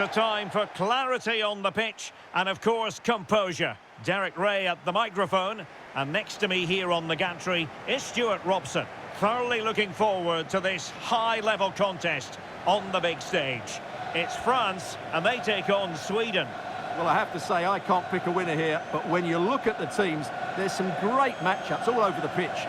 A time for clarity on the pitch and, of course, composure. Derek Ray at the microphone, and next to me here on the gantry is Stuart Robson. Thoroughly looking forward to this high-level contest on the big stage. It's France, and they take on Sweden. Well, I have to say, I can't pick a winner here, but when you look at the teams, there's some great matchups all over the pitch.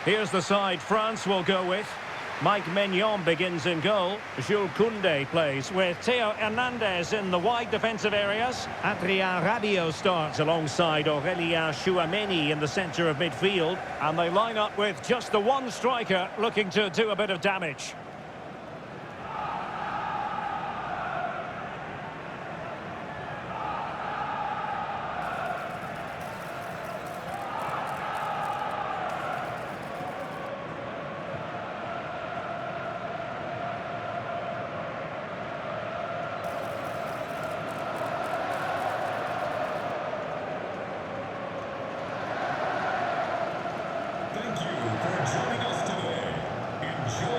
Here's the side France will go with. Mike Maignan begins in goal. Jules Koundé plays with Theo Hernandez in the wide defensive areas. Adrien Rabiot starts alongside Aurélien Tchouameni in the centre of midfield. And they line up with just the one striker looking to do a bit of damage.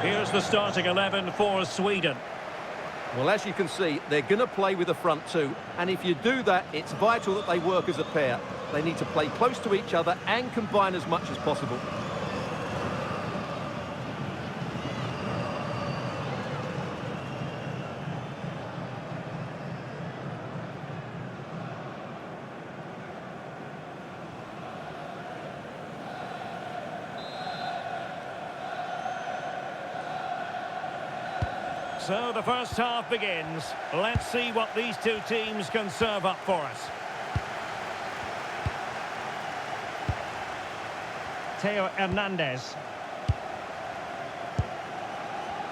Here's the starting 11 for Sweden. Well, as you can see, they're going to play with the front two. And if you do that, it's vital that they work as a pair. They need to play close to each other and combine as much as possible. So the first half begins. Let's see what these two teams can serve up for us. Theo Hernandez.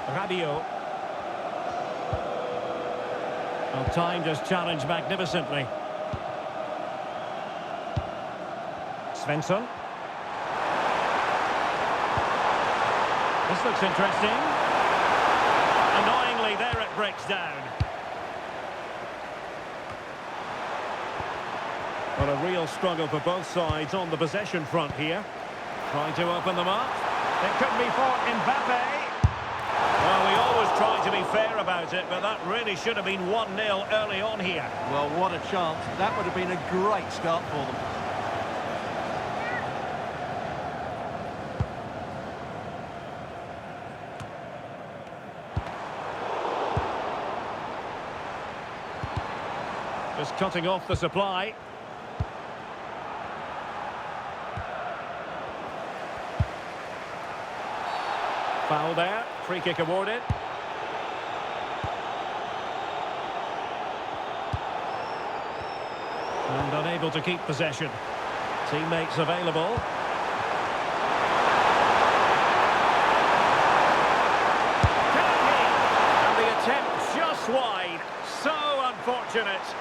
Rabiot. Well, timed his challenge magnificently. Svensson. This looks interesting. Annoyingly, there it breaks down. Well, a real struggle for both sides on the possession front here. Trying to open them up. It could be for MBAPPE. Well, we always try to be fair about it, but that really should have been 1-0 early on here. Well, what a chance. That would have been a great start for them. Just cutting off the supply. Foul there. Free kick awarded. And unable to keep possession. Teammates available. And the attempt just wide. So unfortunate.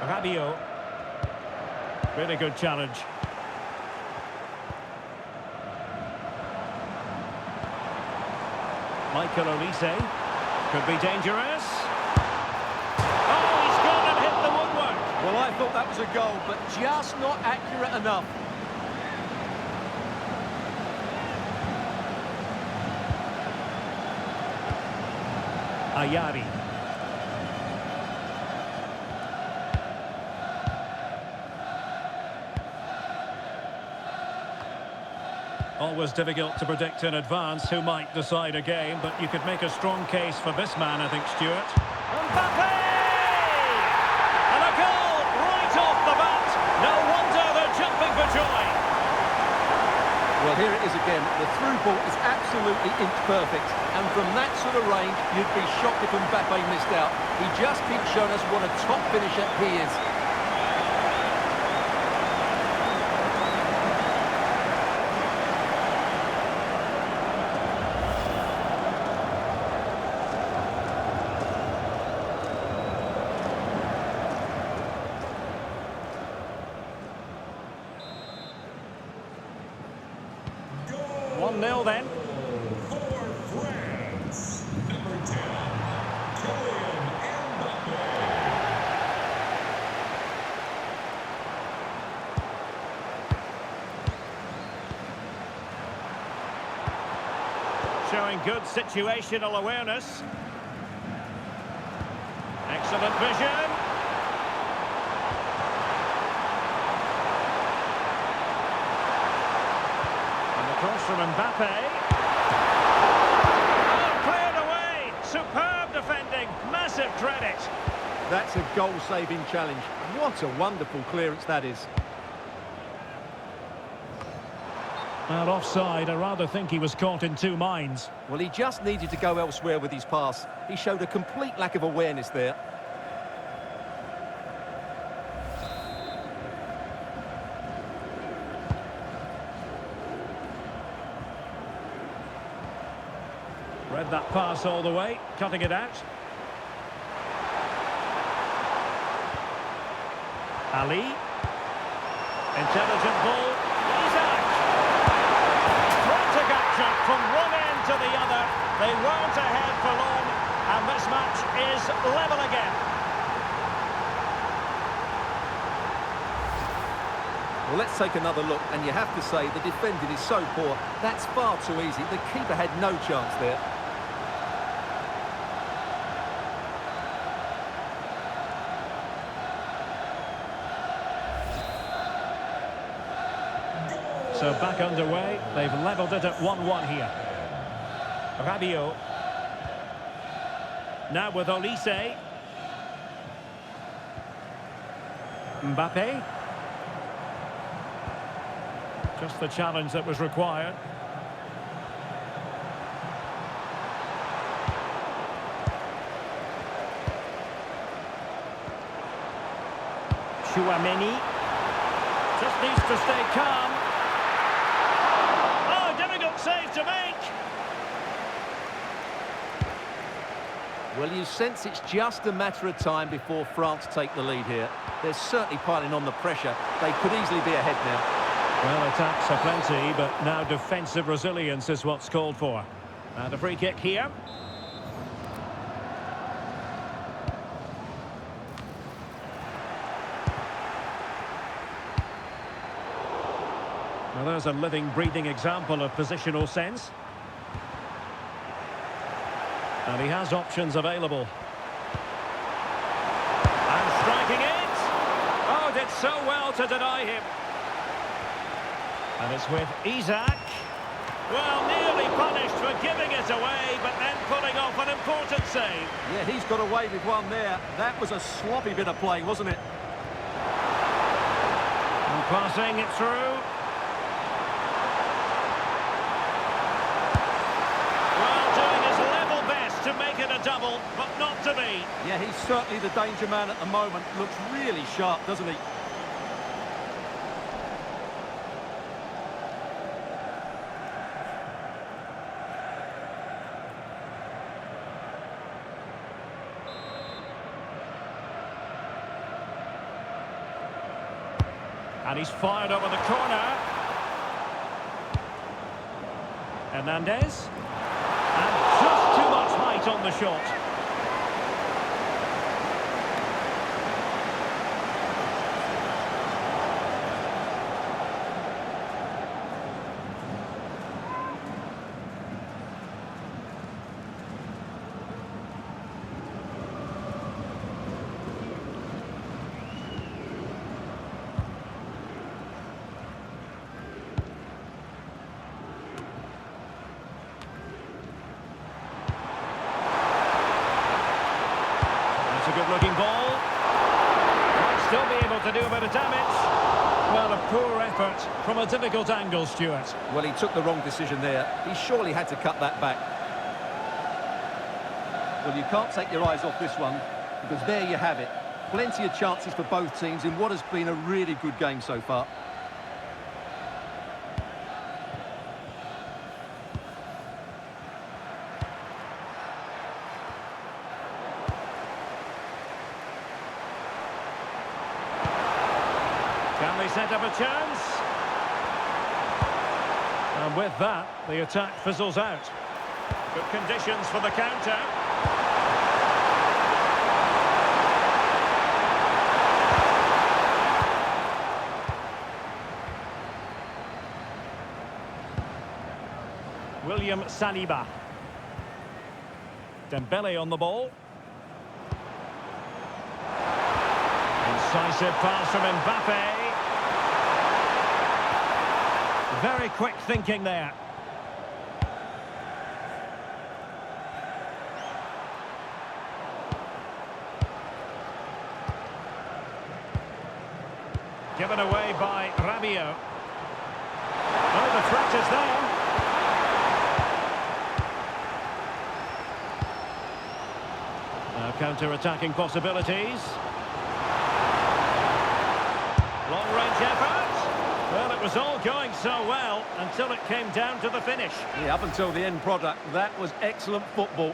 Rabiot. Really good challenge. Michael Olise. Could be dangerous. Oh, he's gone and hit the woodwork. Well, I thought that was a goal, but just not accurate enough. Ayari. Always difficult to predict in advance who might decide a game, but you could make a strong case for this man, I think, Stuart. MBAPPE! And a goal again. The through ball is absolutely inch perfect. And from that sort of range, you'd be shocked if MBAPPE missed out. He just keeps showing us what a top finisher he is. One 0 then. For France, number 10, Kylian MBAPPE. Showing good situational awareness. Excellent vision. Cross from MBAPPE. Oh, cleared away. Superb defending. Massive credit. That's a goal-saving challenge. What a wonderful clearance that is. Well, offside. I rather think he was caught in two minds. Well, he just needed to go elsewhere with his pass. He showed a complete lack of awareness there. Read that pass all the way, cutting it out. Ali. Intelligent ball. Isaac. Frantic action from one end to the other. They weren't ahead for long, and this match is level again. Well, let's take another look, and you have to say the defending is so poor. That's far too easy. The keeper had no chance there. So back underway. They've levelled it at 1-1 here. Rabiot. Now with Olise. MBAPPE. Just the challenge that was required. Chouameni. Just needs to stay calm. Oh, difficult save to make. Well, you sense it's just a matter of time before France take the lead here. They're certainly piling on the pressure. They could easily be ahead now. Well, attacks are plenty, but now defensive resilience is what's called for. And a free kick here. Well, there's a living, breathing example of positional sense. And he has options available. And striking it! Oh, did so well to deny him. And it's with Isaac. Well, nearly punished for giving it away, but then pulling off an important save. Yeah, he's got away with one there. That was a sloppy bit of play, wasn't it? And passing it through. Well, doing his level best to make it a double, but not to be. Yeah, he's certainly the danger man at the moment. Looks really sharp, doesn't he? And he's fired over the corner. Hernandez. And just too much height on the shot. It's a good-looking ball. Might still be able to do a bit of damage. Well, a poor effort from a difficult angle, Stuart. Well, he took the wrong decision there. He surely had to cut that back. Well, you can't take your eyes off this one, because there you have it. Plenty of chances for both teams in what has been a really good game so far. Can they set up a chance? And with that, the attack fizzles out. Good conditions for the counter. William Saliba. Dembele on the ball. Incisive pass from MBAPPE. Very quick thinking there. Given away by Rabiot. Oh, the threat is there. Now counter-attacking possibilities. Long-range effort. Well, it was all going so well until it came down to the finish. Yeah, up until the end product, that was excellent football.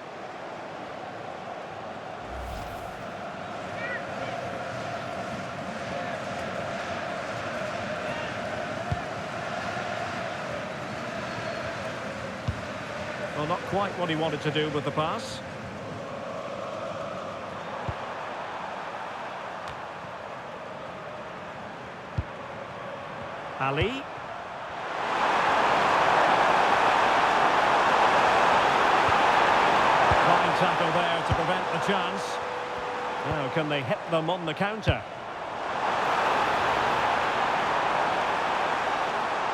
Well, not quite what he wanted to do with the pass. Ali. Fine tackle there to prevent the chance. Now, can they hit them on the counter?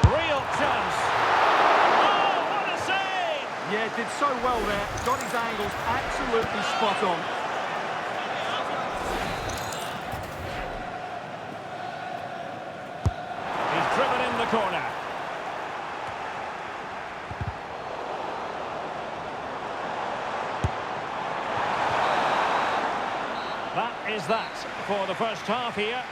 Real chance. Oh, what a save! Yeah, did so well there. Got his angles absolutely spot on. Driven in the corner. That is that for the first half here.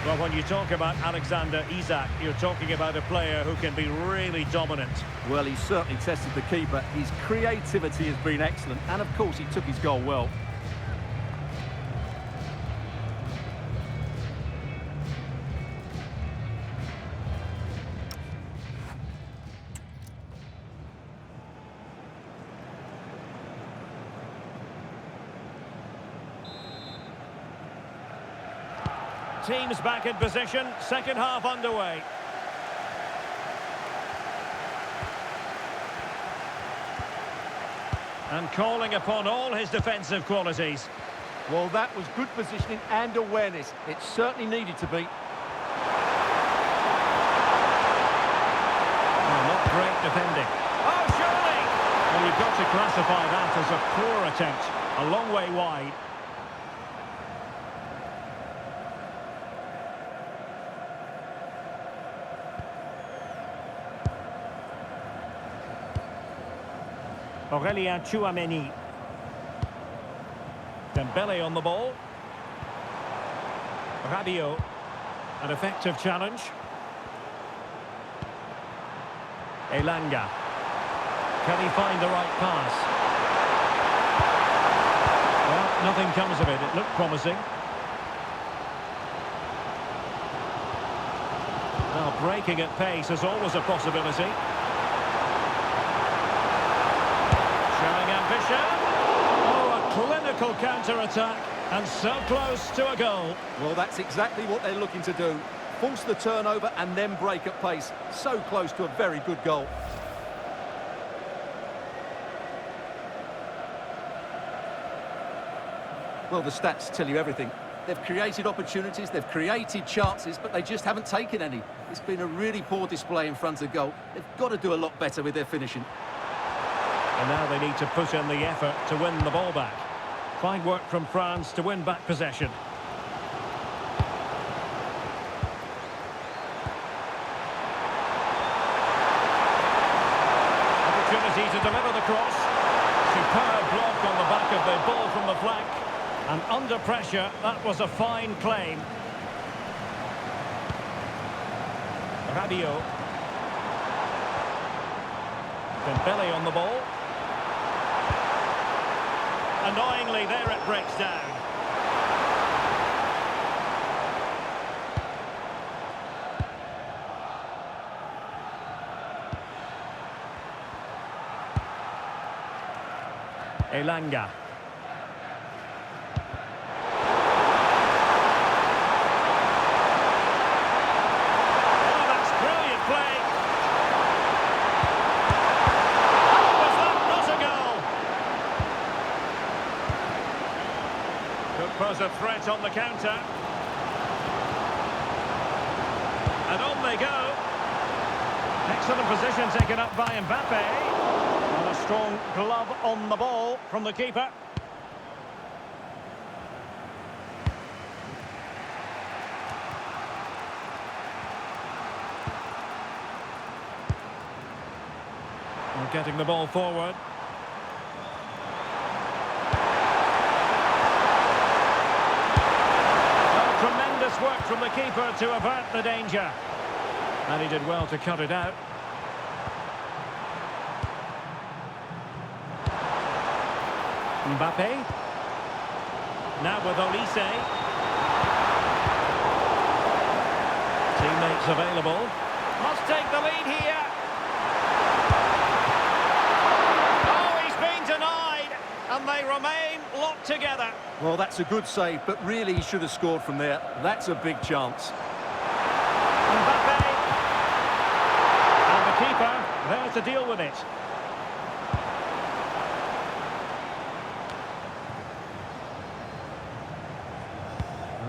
Well, when you talk about Alexander Isak, you're talking about a player who can be really dominant. Well, he certainly tested the keeper. His creativity has been excellent, and of course he took his goal well. Teams back in position, second half underway. And calling upon all his defensive qualities. Well, that was good positioning and awareness. It certainly needed to be. Oh, not great defending. Oh, surely! Well, you've got to classify that as a poor attempt. A long way wide. Aurélien Tchouameni. Dembele on the ball. Rabiot. An effective challenge. Elanga. Can he find the right pass? Well, nothing comes of it. It looked promising. Well, breaking at pace is always a possibility. Oh, a clinical counter-attack, and so close to a goal. Well, that's exactly what they're looking to do. Force the turnover and then break at pace. So close to a very good goal. Well, the stats tell you everything. They've created opportunities, they've created chances, but they just haven't taken any. It's been a really poor display in front of goal. They've got to do a lot better with their finishing. And now they need to put in the effort to win the ball back. Fine work from France to win back possession. Opportunity to deliver the cross. Superb block on the back of the ball from the flank. And under pressure, that was a fine claim. Rabiot. Dembele on the ball. Annoyingly, there it breaks down. Elanga. Oh, that's brilliant play. Oh, was that not a goal? Could pose a threat on the counter. And on they go. Excellent position taken up by MBAPPE. And a strong glove on the ball from the keeper. We're getting the ball forward. Oh, tremendous work from the keeper to avert the danger. And he did well to cut it out. MBAPPE. Now with Olise. Teammates available. Must take the lead here. Oh, he's been denied. And they remain locked together. Well, that's a good save, but really he should have scored from there. That's a big chance. MBAPPE. And the keeper there to deal with it.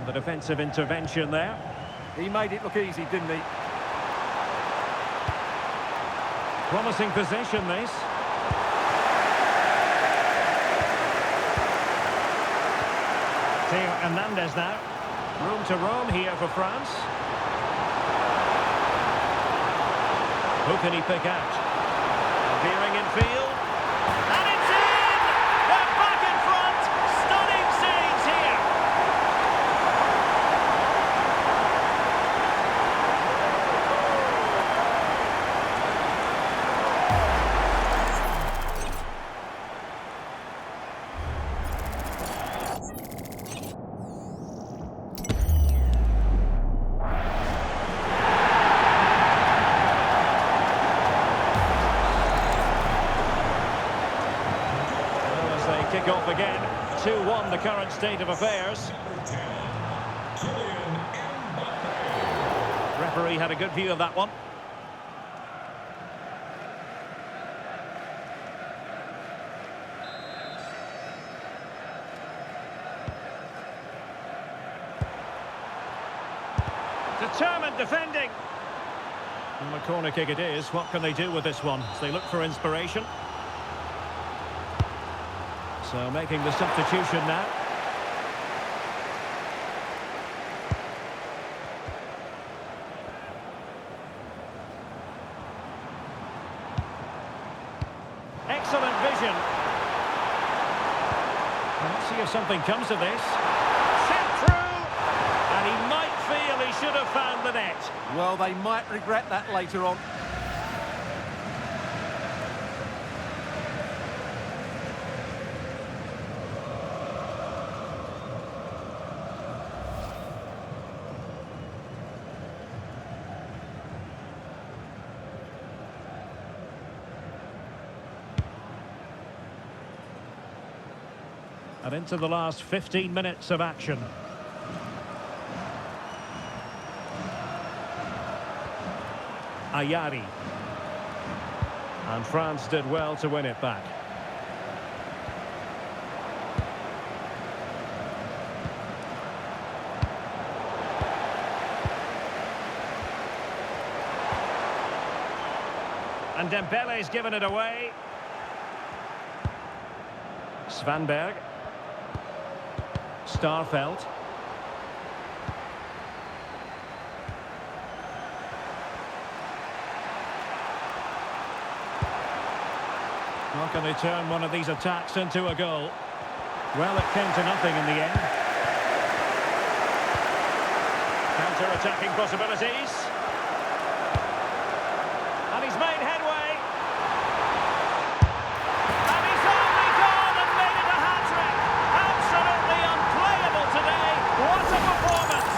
The defensive intervention there. He made it look easy, didn't he? Promising position, this. Theo Hernandez now. Room to roam here for France. Who can he pick out? Veering in field. And it's in! They're back in front! Stunning scenes here! Kick off again. 2-1 the current state of affairs. Referee had a good view of that one. Determined defending. And the corner kick it is. What can they do with this one as they look for inspiration? So making the substitution now. Excellent vision. Well, let's see if something comes of this. Set through! And he might feel he should have found the net. Well, they might regret that later on. And into the last 15 minutes of action. Ayari. And France did well to win it back. And Dembele's given it away. Svanberg. Starfelt. How can they turn one of these attacks into a goal? Well, it came to nothing in the end. Counter-attacking possibilities. And he's made headway. And he's only gone and made it a hat-trick. Absolutely unplayable today. What a performance.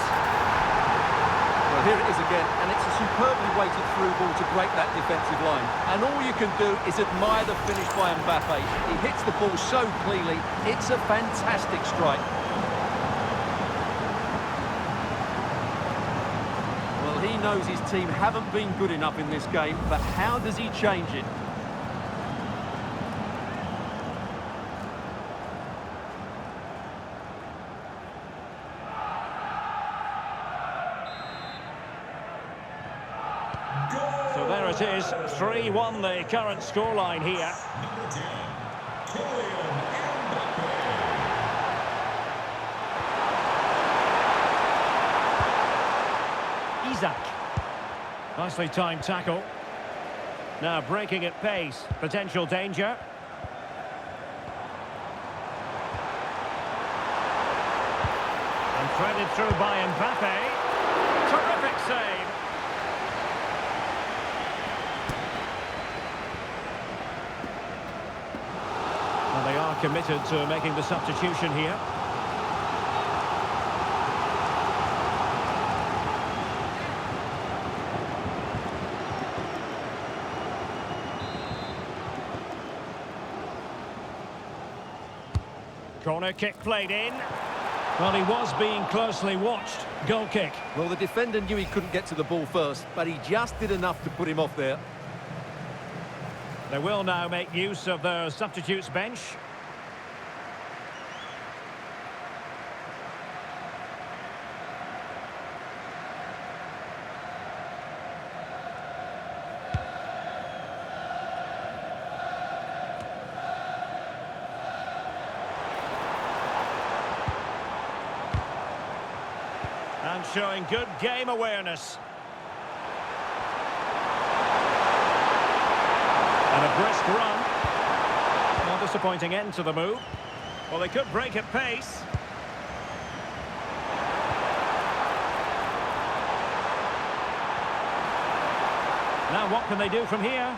Well, here it is again, and it's a superbly weighted through ball to break that defensive line. And all you can do is admire the finish by MBAPPE. He hits the ball so cleanly. It's a fantastic strike. Well, he knows his team haven't been good enough in this game, but how does he change it? So there it is, 3-1 the current scoreline here. Number 10, Kylian Mbappe. Isaac. Nicely timed tackle. Now breaking at pace, potential danger. And threaded through by MBAPPE. Terrific save. Well, they are committed to making the substitution here. Corner kick played in. Well, he was being closely watched. Goal kick. Well, the defender knew he couldn't get to the ball first, but he just did enough to put him off there. They will now make use of their substitutes bench. And showing good game awareness. And a brisk run. Well, disappointing end to the move. Well, they could break at pace. Now what can they do from here?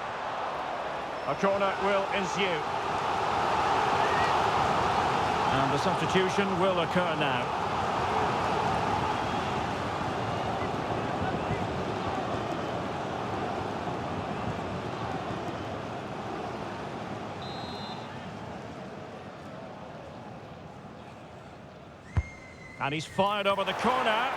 A corner will ensue. And the substitution will occur now. And he's fired over the corner.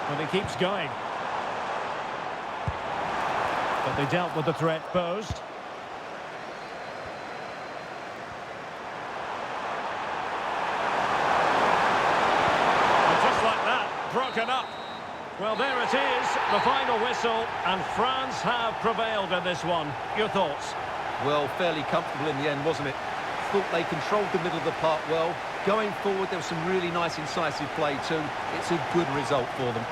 And he keeps going. But they dealt with the threat posed. And just like that, broken up. Well, there it is, the final whistle, and France have prevailed in this one. Your thoughts? Well, fairly comfortable in the end, wasn't it? Thought they controlled the middle of the park well. Going forward, there was some really nice incisive play too. It's a good result for them.